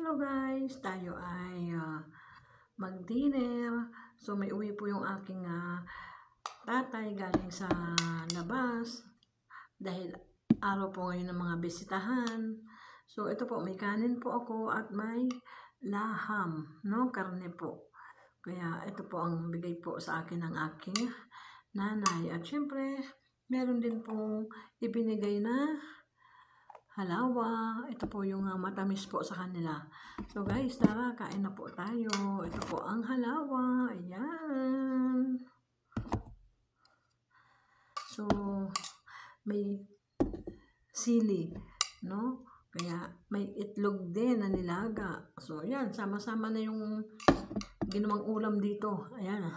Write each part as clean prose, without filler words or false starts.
Hello guys, tayo ay mag-dinner. So may uwi po yung aking tatay galing sa labas dahil araw po ngayon ng mga bisitahan. So ito po, may kanin po ako at may laham, no? Karne po. Kaya ito po ang bigay po sa akin ng aking nanay. At syempre, meron din pong ibinigay na halawa. Ito po yung matamis po sa kanila. So guys, tara, kain na po tayo. Ito po ang halawa. Ayan. So, may sili, no? Kaya may itlog din na nilaga. So, ayan, sama-sama na yung ginawang ulam dito. Ayan.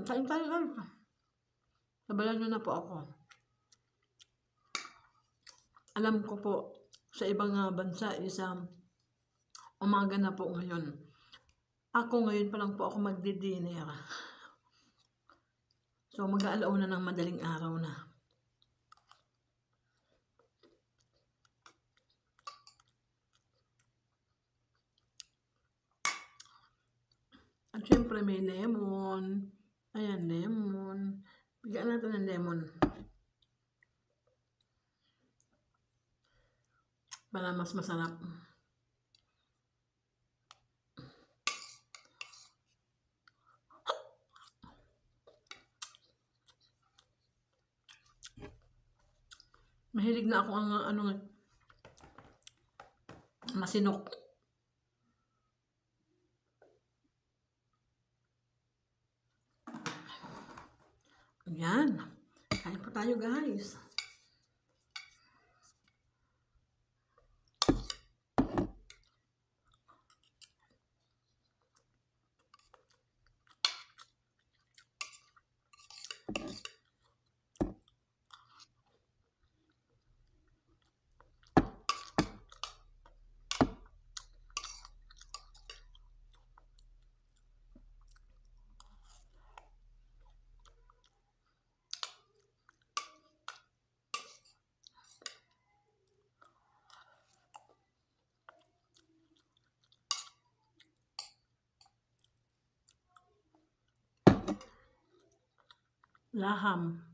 Kain tayo, guys. Sabalan nyo na po ako. Alam ko po, sa ibang bansa is umaga na po ngayon. Ako ngayon pa lang po ako magdi-dinner. So mag-aalauna ng madaling araw na. At syempre may lemon. Ayan, lemon. Bigyan natin ng lemon. Para mas masarap. Mahilig na ako ang masinok. Ayan. Kain po tayo, guys. Laham.